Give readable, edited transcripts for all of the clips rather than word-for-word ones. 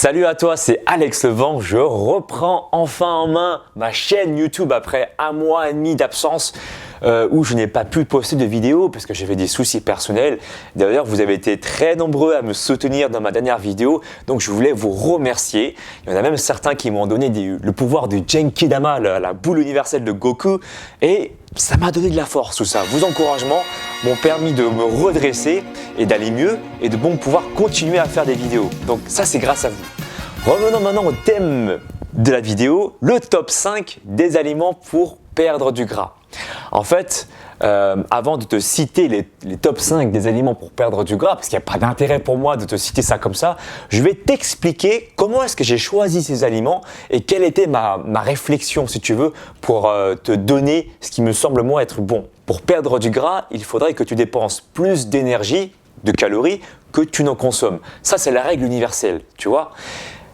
Salut à toi, c'est Alex Levent. Je reprends enfin en main ma chaîne YouTube après un mois et demi d'absence où je n'ai pas pu poster de vidéos parce que j'avais des soucis personnels. D'ailleurs, vous avez été très nombreux à me soutenir dans ma dernière vidéo, donc je voulais vous remercier. Il y en a même certains qui m'ont donné le pouvoir du Genkidama, la boule universelle de Goku, et ça m'a donné de la force tout ça. Vos encouragements m'ont permis de me redresser et d'aller mieux et de pouvoir continuer à faire des vidéos. Donc ça, c'est grâce à vous. Revenons maintenant au thème de la vidéo, le top 5 des aliments pour perdre du gras. En fait, avant de te citer les top 5 des aliments pour perdre du gras, parce qu'il n'y a pas d'intérêt pour moi de te citer ça comme ça, je vais t'expliquer comment est-ce que j'ai choisi ces aliments et quelle était ma réflexion, si tu veux, pour te donner ce qui me semble moi être bon. Pour perdre du gras, il faudrait que tu dépenses plus d'énergie, de calories, que tu n'en consommes. Ça, c'est la règle universelle, tu vois.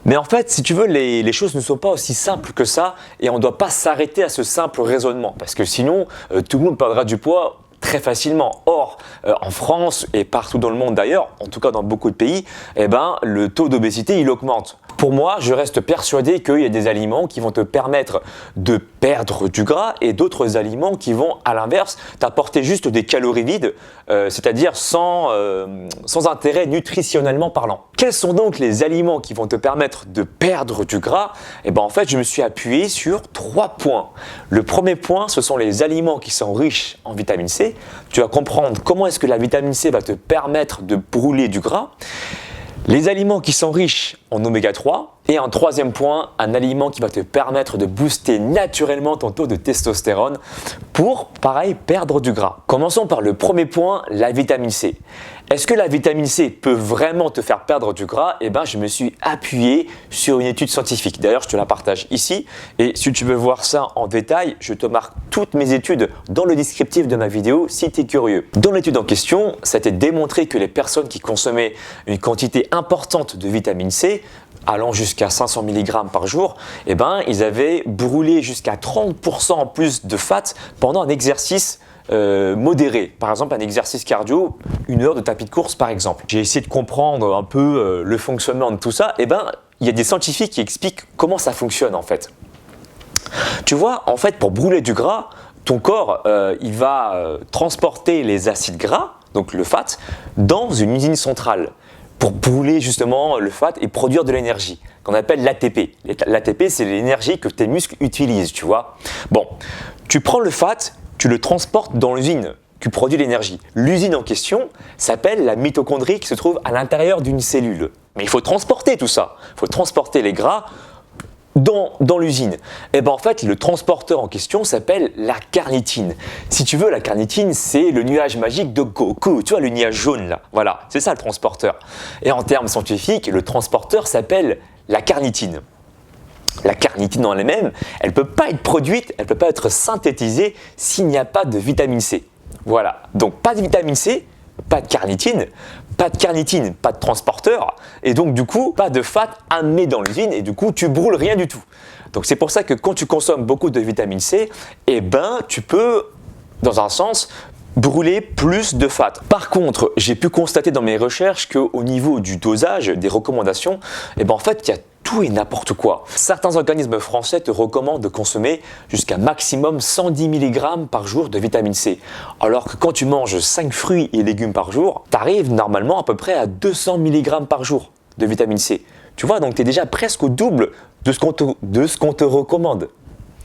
Mais en fait, si tu veux, les choses ne sont pas aussi simples que ça et on ne doit pas s'arrêter à ce simple raisonnement parce que sinon, tout le monde perdra du poids très facilement. Or, en France et partout dans le monde d'ailleurs, en tout cas dans beaucoup de pays, le taux d'obésité, il augmente. Pour moi, je reste persuadé qu'il y a des aliments qui vont te permettre de perdre du gras et d'autres aliments qui vont, à l'inverse, t'apporter juste des calories vides, c'est-à-dire sans intérêt nutritionnellement parlant. Quels sont donc les aliments qui vont te permettre de perdre du gras? En fait, je me suis appuyé sur 3 points. Le premier point, ce sont les aliments qui sont riches en vitamine C. Tu vas comprendre comment est-ce que la vitamine C va te permettre de brûler du gras. Les aliments qui sont riches en oméga 3 et un troisième point, un aliment qui va te permettre de booster naturellement ton taux de testostérone pour, pareil, perdre du gras. Commençons par le premier point, la vitamine C. Est-ce que la vitamine C peut vraiment te faire perdre du gras? Je me suis appuyé sur une étude scientifique. D'ailleurs, je te la partage ici. Et si tu veux voir ça en détail, je te marque toutes mes études dans le descriptif de ma vidéo si tu es curieux. Dans l'étude en question, ça a été démontré que les personnes qui consommaient une quantité importante de vitamine C, allant jusqu'à 500 mg par jour, ils avaient brûlé jusqu'à 30% en plus de fat pendant un exercice modéré. Par exemple, un exercice cardio, 1 heure de tapis de course par exemple. J'ai essayé de comprendre un peu le fonctionnement de tout ça. Il y a des scientifiques qui expliquent comment ça fonctionne en fait. Tu vois, en fait, pour brûler du gras, ton corps, il va transporter les acides gras, donc le fat, dans une usine centrale pour brûler justement le fat et produire de l'énergie, qu'on appelle l'ATP. L'ATP, c'est l'énergie que tes muscles utilisent, tu vois. Bon, tu prends le fat, tu le transportes dans l'usine qui produit l'énergie. L'usine en question s'appelle la mitochondrie qui se trouve à l'intérieur d'une cellule. Mais il faut transporter tout ça. Il faut transporter les gras dans l'usine. En fait, le transporteur en question s'appelle la carnitine. Si tu veux, la carnitine, c'est le nuage magique de Goku. Tu vois, le nuage jaune là. Voilà, c'est ça le transporteur. Et en termes scientifiques, le transporteur s'appelle la carnitine. La carnitine en elle-même, elle ne peut pas être produite, elle ne peut pas être synthétisée s'il n'y a pas de vitamine C. Voilà, donc pas de vitamine C, pas de carnitine, pas de transporteur, et donc du coup, pas de fat amené dans l'usine, et du coup, tu brûles rien du tout. Donc c'est pour ça que quand tu consommes beaucoup de vitamine C, tu peux, dans un sens, brûler plus de fat. Par contre, j'ai pu constater dans mes recherches qu'au niveau du dosage, des recommandations, en fait, il y a tout et n'importe quoi. Certains organismes français te recommandent de consommer jusqu'à maximum 110 mg par jour de vitamine C. Alors que quand tu manges 5 fruits et légumes par jour, tu arrives normalement à peu près à 200 mg par jour de vitamine C. Tu vois, donc tu es déjà presque au double de ce qu'on te recommande.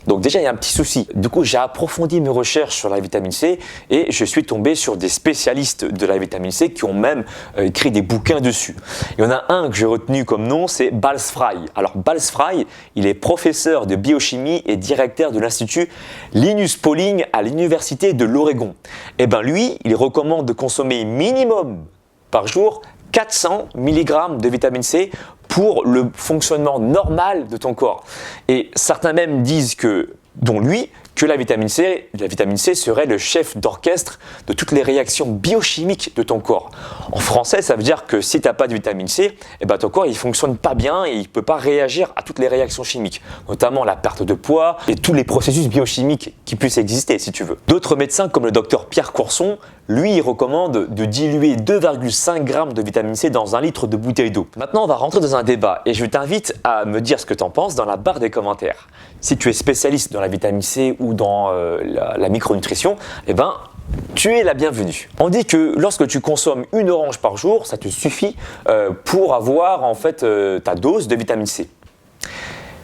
Donc déjà, il y a un petit souci. Du coup, j'ai approfondi mes recherches sur la vitamine C et je suis tombé sur des spécialistes de la vitamine C qui ont même écrit des bouquins dessus. Il y en a un que j'ai retenu comme nom, c'est Balz Frey. Alors Balz Frey, il est professeur de biochimie et directeur de l'Institut Linus Pauling à l'Université de l'Oregon. Lui, il recommande de consommer minimum par jour 400 mg de vitamine C pour le fonctionnement normal de ton corps. Et certains même disent que la vitamine C serait le chef d'orchestre de toutes les réactions biochimiques de ton corps. En français, ça veut dire que si tu n'as pas de vitamine C, ton corps ne fonctionne pas bien et il ne peut pas réagir à toutes les réactions chimiques, notamment la perte de poids et tous les processus biochimiques qui puissent exister si tu veux. D'autres médecins comme le docteur Pierre Courson, lui, il recommande de diluer 2,5 g de vitamine C dans 1 litre de bouteille d'eau. Maintenant, on va rentrer dans un débat et je t'invite à me dire ce que tu en penses dans la barre des commentaires. Si tu es spécialiste dans la vitamine C ou dans la micronutrition, eh ben, tu es la bienvenue. On dit que lorsque tu consommes une orange par jour, ça te suffit pour avoir en fait ta dose de vitamine C.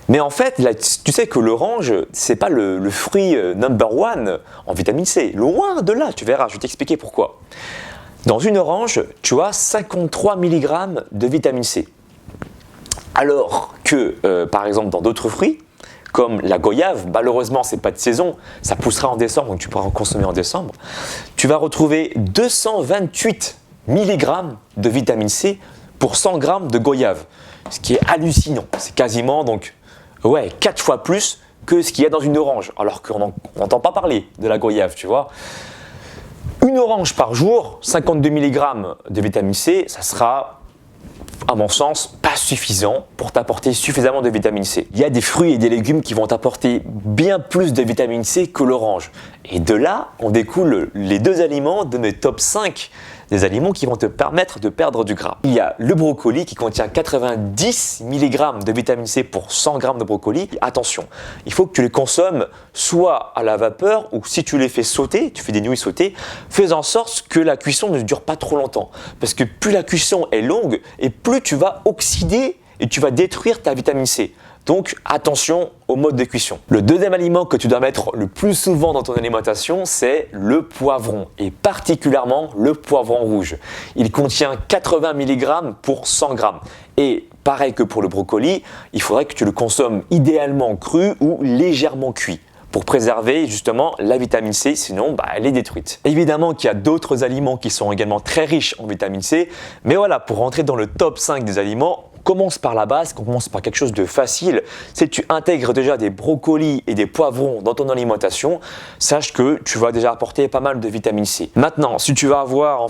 Mais en fait, là, tu sais que l'orange, c'est pas le fruit number one en vitamine C. Loin de là, tu verras, je vais t'expliquer pourquoi. Dans une orange, tu as 53 mg de vitamine C. Alors que, par exemple, dans d'autres fruits, comme la goyave, malheureusement, c'est pas de saison, ça poussera en décembre, donc tu pourras en consommer en décembre, tu vas retrouver 228 mg de vitamine C pour 100 g de goyave. Ce qui est hallucinant, c'est quasiment donc 4 fois plus que ce qu'il y a dans une orange, alors qu'on n'entend pas parler de la goyave, tu vois. Une orange par jour, 52 mg de vitamine C, ça sera, à mon sens, pas suffisant pour t'apporter suffisamment de vitamine C. Il y a des fruits et des légumes qui vont t'apporter bien plus de vitamine C que l'orange. Et de là, on découle les deux aliments de mes top 5 des aliments qui vont te permettre de perdre du gras. Il y a le brocoli qui contient 90 mg de vitamine C pour 100 g de brocoli. Attention, il faut que tu les consommes soit à la vapeur ou si tu les fais sauter, tu fais des nouilles sautées, fais en sorte que la cuisson ne dure pas trop longtemps. Parce que plus la cuisson est longue et plus tu vas oxyder et tu vas détruire ta vitamine C. Donc attention au mode de cuisson. Le deuxième aliment que tu dois mettre le plus souvent dans ton alimentation, c'est le poivron et particulièrement le poivron rouge. Il contient 80 mg pour 100 g. Et pareil que pour le brocoli, il faudrait que tu le consommes idéalement cru ou légèrement cuit pour préserver justement la vitamine C, sinon elle est détruite. Évidemment qu'il y a d'autres aliments qui sont également très riches en vitamine C, mais voilà, pour rentrer dans le top 5 des aliments, commence par la base, commence par quelque chose de facile. Si tu intègres déjà des brocolis et des poivrons dans ton alimentation, sache que tu vas déjà apporter pas mal de vitamine C. Maintenant, si tu vas avoir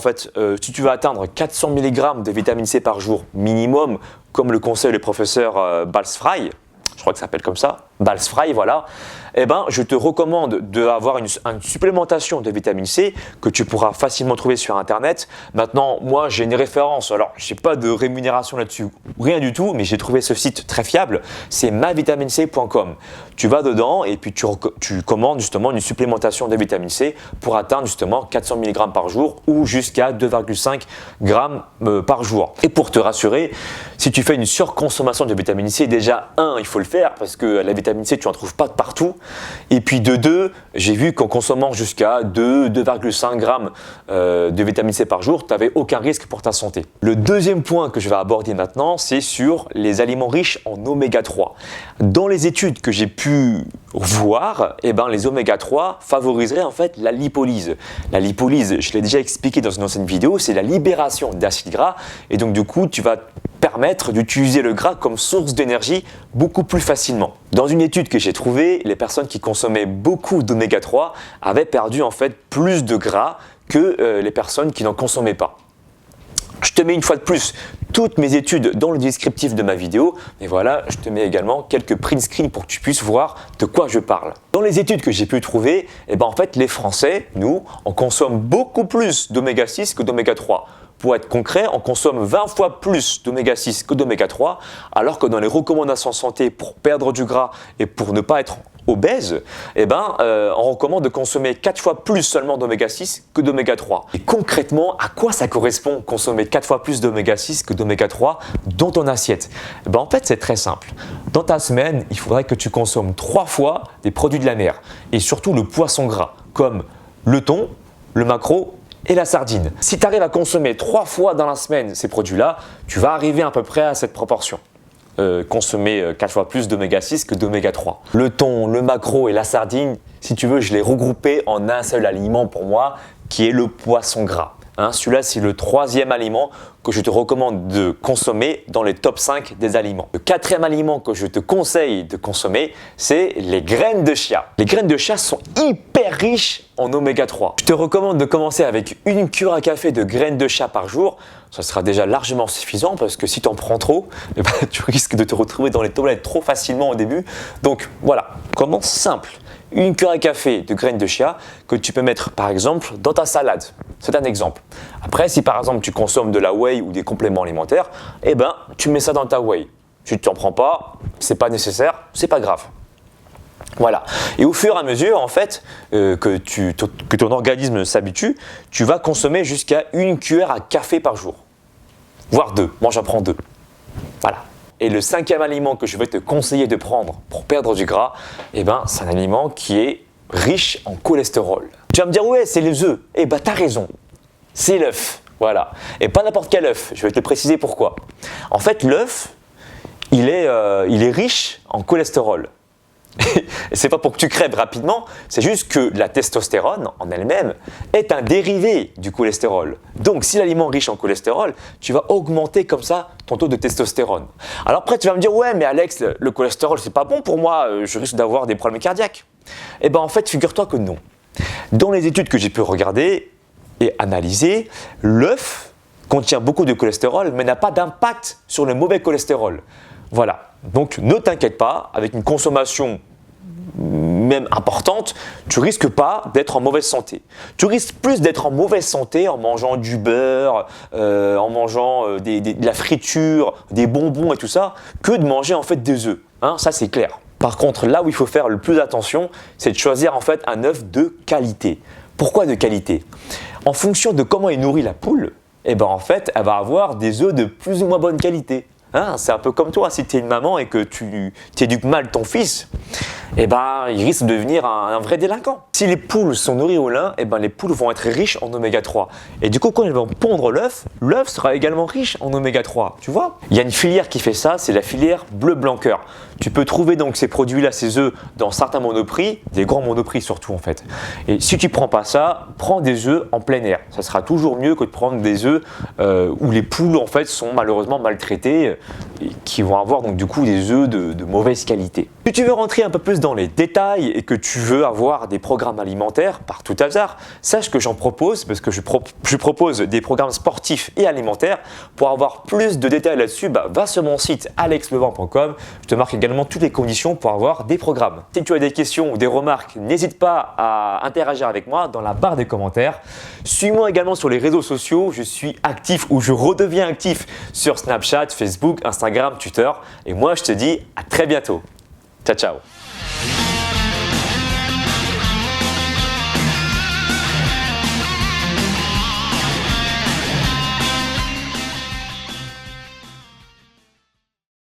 si tu vas atteindre 400 mg de vitamine C par jour minimum, comme le conseille le professeur Balsfry, je crois que ça s'appelle comme ça, Balsfry, voilà, eh ben, je te recommande d'avoir une supplémentation de vitamine C que tu pourras facilement trouver sur internet. Maintenant, moi j'ai une référence, alors je n'ai pas de rémunération là-dessus, rien du tout, mais j'ai trouvé ce site très fiable, c'est mavitaminec.com. Tu vas dedans et puis tu commandes justement une supplémentation de vitamine C pour atteindre justement 400 mg par jour ou jusqu'à 2,5 g par jour. Et pour te rassurer, si tu fais une surconsommation de vitamine C, déjà il faut le faire parce que la vitamine C tu n'en trouves pas de partout. Et puis de 2, j'ai vu qu'en consommant jusqu'à 2,5 g de vitamine C par jour, tu n'avais aucun risque pour ta santé. Le deuxième point que je vais aborder maintenant, c'est sur les aliments riches en oméga 3. Dans les études que j'ai pu voir, les oméga 3 favoriseraient en fait la lipolyse. La lipolyse, je l'ai déjà expliqué dans une ancienne vidéo, c'est la libération d'acides gras et donc du coup, tu vas permettre d'utiliser le gras comme source d'énergie beaucoup plus facilement. Dans une étude que j'ai trouvée, les personnes qui consommaient beaucoup d'oméga 3 avaient perdu en fait plus de gras que les personnes qui n'en consommaient pas. Je te mets une fois de plus toutes mes études dans le descriptif de ma vidéo et voilà, je te mets également quelques print screens pour que tu puisses voir de quoi je parle. Dans les études que j'ai pu trouver, en fait les Français, nous, on consomme beaucoup plus d'oméga 6 que d'oméga 3. Pour être concret, on consomme 20 fois plus d'oméga 6 que d'oméga 3, alors que dans les recommandations santé pour perdre du gras et pour ne pas être obèse, on recommande de consommer 4 fois plus seulement d'oméga 6 que d'oméga 3. Et concrètement, à quoi ça correspond consommer 4 fois plus d'oméga 6 que d'oméga 3 dans ton assiette? En fait, c'est très simple. Dans ta semaine, il faudrait que tu consommes 3 fois des produits de la mer et surtout le poisson gras, comme le thon, le maquereau et la sardine. Si tu arrives à consommer 3 fois dans la semaine ces produits-là, tu vas arriver à peu près à cette proportion. Consommer 4 fois plus d'oméga 6 que d'oméga 3. Le thon, le maquereau et la sardine, si tu veux, je les regroupais en un seul aliment pour moi, qui est le poisson gras. Celui-là, c'est le 3e aliment que je te recommande de consommer dans les top 5 des aliments. Le 4e aliment que je te conseille de consommer, c'est les graines de chia. Les graines de chia sont hyper riches en oméga 3. Je te recommande de commencer avec une cuillère à café de graines de chia par jour. Ça sera déjà largement suffisant parce que si tu en prends trop, tu risques de te retrouver dans les toilettes trop facilement au début. Donc voilà, commence simple. une cuillère à café de graines de chia que tu peux mettre par exemple dans ta salade. C'est un exemple. Après, si par exemple tu consommes de la whey ou des compléments alimentaires, eh ben, tu mets ça dans ta whey. Si tu t'en prends pas, c'est pas nécessaire, c'est pas grave. Voilà. Et au fur et à mesure, en fait, que ton organisme s'habitue, tu vas consommer jusqu'à une cuillère à café par jour. Voire 2. Moi, j'en prends 2. Voilà. Et le 5e aliment que je vais te conseiller de prendre pour perdre du gras, eh ben, c'est un aliment qui est riche en cholestérol. Tu vas me dire, ouais, c'est les œufs. Eh ben, t'as raison. C'est l'œuf. Voilà. Et pas n'importe quel œuf. Je vais te préciser pourquoi. En fait, l'œuf, il est riche en cholestérol. Et c'est pas pour que tu crèves rapidement, c'est juste que la testostérone en elle-même est un dérivé du cholestérol. Donc si l'aliment est riche en cholestérol, tu vas augmenter comme ça ton taux de testostérone. Alors après tu vas me dire ouais mais Alex, le cholestérol c'est pas bon pour moi, je risque d'avoir des problèmes cardiaques. Eh bien en fait figure-toi que non. Dans les études que j'ai pu regarder et analyser, l'œuf contient beaucoup de cholestérol mais n'a pas d'impact sur le mauvais cholestérol. Voilà, donc ne t'inquiète pas, avec une consommation même importante, tu risques pas d'être en mauvaise santé. Tu risques plus d'être en mauvaise santé en mangeant du beurre, en mangeant de la friture, des bonbons et tout ça, que de manger en fait des œufs. Hein, ça c'est clair. Par contre, là où il faut faire le plus attention, c'est de choisir en fait un œuf de qualité. Pourquoi de qualité? En fonction de comment est nourrie la poule, eh ben en fait, elle va avoir des œufs de plus ou moins bonne qualité. Hein, c'est un peu comme toi, si tu es une maman et que tu éduques mal ton fils, eh ben, il risque de devenir un vrai délinquant. Si les poules sont nourries au lin, eh ben, les poules vont être riches en oméga 3. Et du coup, quand elles vont pondre l'œuf, l'œuf sera également riche en oméga 3. Tu vois? Il y a une filière qui fait ça, c'est la filière bleu blanc cœur. Tu peux trouver donc ces produits-là, ces œufs, dans certains monoprix, des grands monoprix surtout en fait. Et si tu ne prends pas ça, prends des œufs en plein air. Ça sera toujours mieux que de prendre des œufs où les poules en fait sont malheureusement maltraitées et qui vont avoir donc du coup des œufs de mauvaise qualité. Si tu veux rentrer un peu plus dans les détails et que tu veux avoir des programmes alimentaires par tout hasard, sache que j'en propose parce que je propose des programmes sportifs et alimentaires. Pour avoir plus de détails là-dessus, va sur mon site alexlevent.com. Je te marque également toutes les conditions pour avoir des programmes. Si tu as des questions ou des remarques, n'hésite pas à interagir avec moi dans la barre des commentaires. Suis-moi également sur les réseaux sociaux. Je suis actif ou je redeviens actif sur Snapchat, Facebook, Instagram, Twitter. Et moi, je te dis à très bientôt. Ciao, ciao.